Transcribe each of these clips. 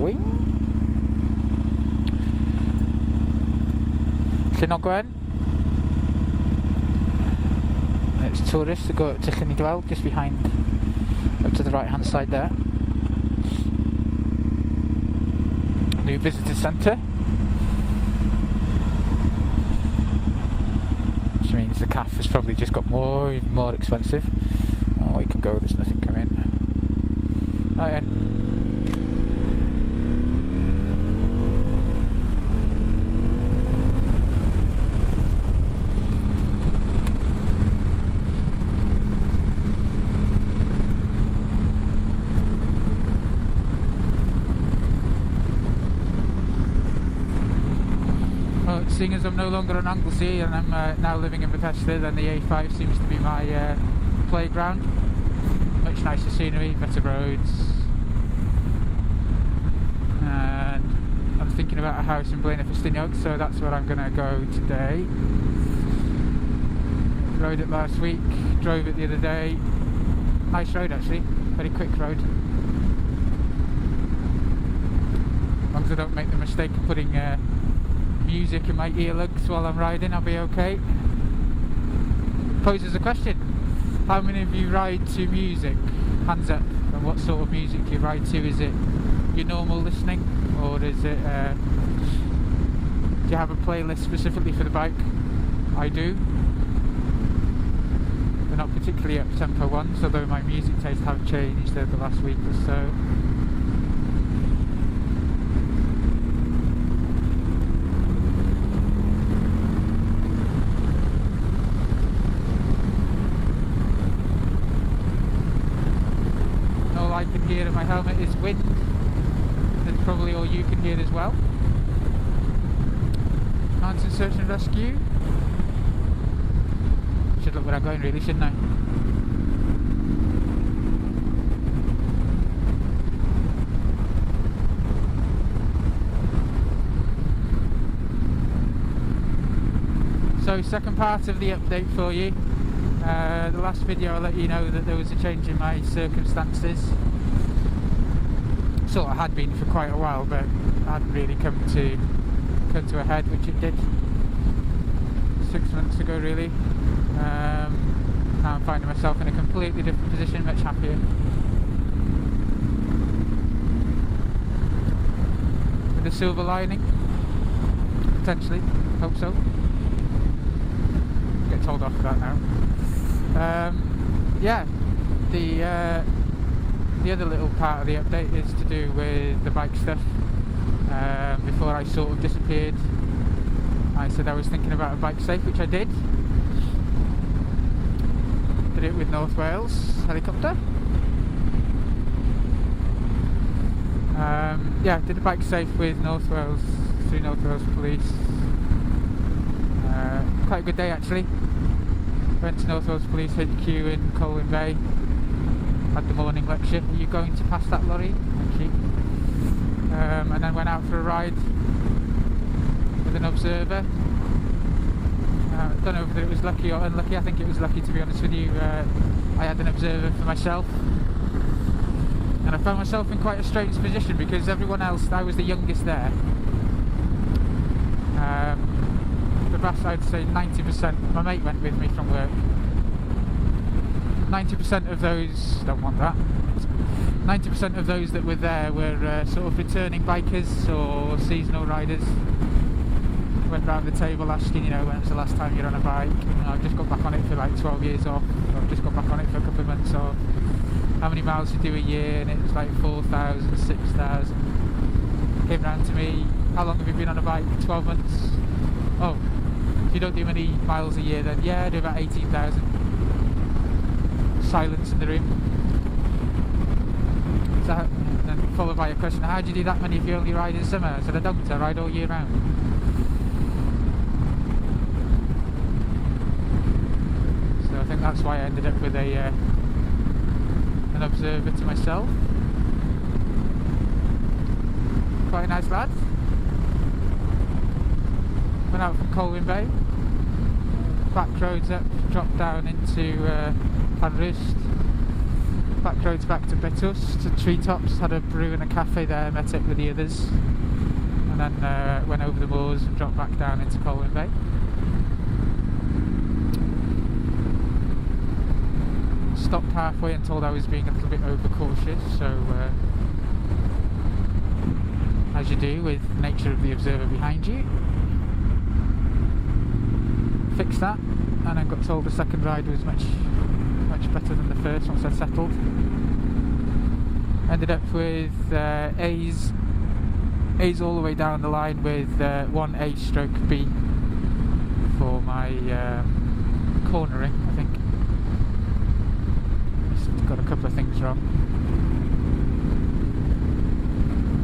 Wing. Llynogwen. It's tourists that go up to Llynogwen, just behind, up to the right hand side there. New visitor centre, which means the cafe has probably just got even more expensive. Oh, we can go, there's nothing coming. Oh yeah. Seeing as I'm no longer on Anglesey and I'm now living in Bethesda, then the A5 seems to be my playground. Much nicer scenery, better roads, and I'm thinking about a house in Blaenau Ffestiniog, so that's where I'm going to go today. Rode it last week, drove it the other day. Nice road actually, very quick road. As long as I don't make the mistake of putting music in my earlugs while I'm riding, I'll be okay. Poses a question: how many of you ride to music? Hands up. And what sort of music do you ride to? Is it your normal listening, or is it do you have a playlist specifically for the bike? I do. They're not particularly up-tempo ones, although my music tastes have changed over the last week or so. I can hear in my helmet is wind. That's probably all you can hear as well. Mountain search and rescue. Should look where I'm going really, shouldn't I? So second part of the update for you. The last video I let you know that there was a change in my circumstances. Sort of had been for quite a while, but hadn't really come to a head, which it did 6 months ago really. Now I'm finding myself in a completely different position, much happier. With a silver lining, potentially, hope so. Get told off for that now. Yeah, the other little part of the update is to do with the bike stuff. Before I sort of disappeared, I said I was thinking about a Bikesafe, which I did. Did it with North Wales helicopter. Yeah, did a Bikesafe with North Wales, through North Wales Police. Quite a good day actually. Went to North Wales Police HQ in Colwyn Bay. Had the morning lecture. Are you going to pass that lorry? Thank you. And then went out for a ride with an observer. I don't know whether it was lucky or unlucky. I think it was lucky, to be honest with you. I had an observer for myself. And I found myself in quite a strange position because everyone else, I was the youngest there. The vast, I'd say 90%, my mate went with me from work. 90% of those, don't want that. 90% of those that were there were sort of returning bikers or seasonal riders. Went round the table asking, you know, when was the last time you're on a bike? And I've just got back on it for like 12 years off. Or I've just got back on it for a couple of months off. How many miles you do a year? And it was like 4,000, 6,000. Came round to me, how long have you been on a bike? 12 months. Oh, you don't do many miles a year then? Yeah, I do about 18,000. Silence in the room. So, then followed by a question, how do you do that many if you only ride in summer? I said, I don't, I ride all year round. So I think that's why I ended up with an observer to myself. Quite a nice lad. Went out from Colwyn Bay, back roads up, dropped down into Llanrwst, back roads back to Bitus, to Treetops, had a brew and a cafe there, met up with the others, and then went over the moors and dropped back down into Colwyn Bay. Stopped halfway and told I was being a little bit overcautious, so as you do with the nature of the observer behind you, fixed that, and then got told the second ride was much better than the first once I settled. Ended up with A's all the way down the line with 1A stroke B for my cornering, I think. Just got a couple of things wrong.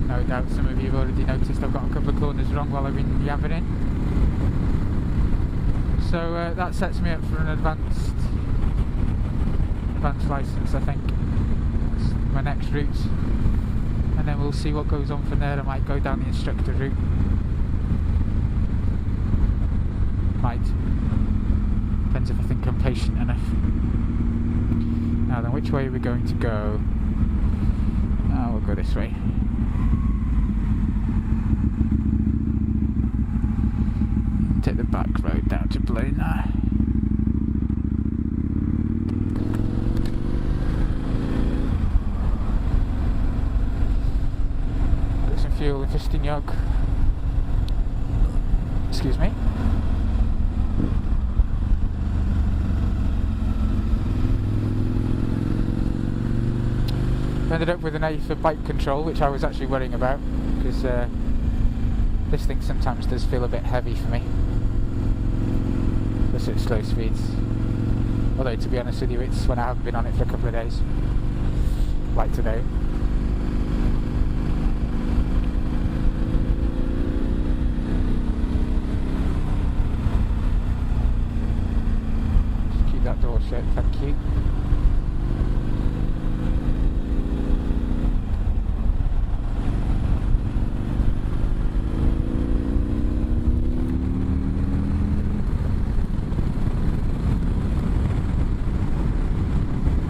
No doubt some of you have already noticed I've got a couple of corners wrong while I've been yabbing in. So that sets me up for an advanced licence, I think. That's my next route, and then we'll see what goes on from there. I might go down the instructor route. Might. Depends if I think I'm patient enough. Now then, which way are we going to go? Oh, we'll go this way. Take the back road down to Blaina. Put some fuel in Fistingog. Excuse me. Ended up with an A for bike control, which I was actually worrying about, because this thing sometimes does feel a bit heavy for me. Especially at slow speeds. Although, to be honest with you, it's when I haven't been on it for a couple of days. Like today. Just keep that door shut, thank you.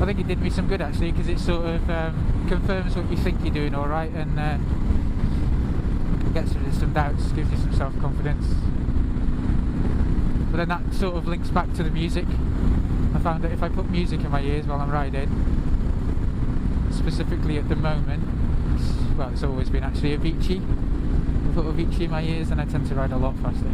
I think it did me some good actually, because it sort of confirms what you think you're doing alright, and gets rid of some doubts, gives you some self-confidence. But then that sort of links back to the music. I found that if I put music in my ears while I'm riding, specifically at the moment, it's always been actually Avicii. I put Avicii in my ears and I tend to ride a lot faster.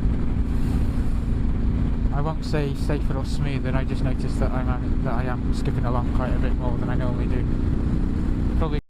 I won't say safer or smoother, I just noticed that I am skipping along quite a bit more than I normally do. Probably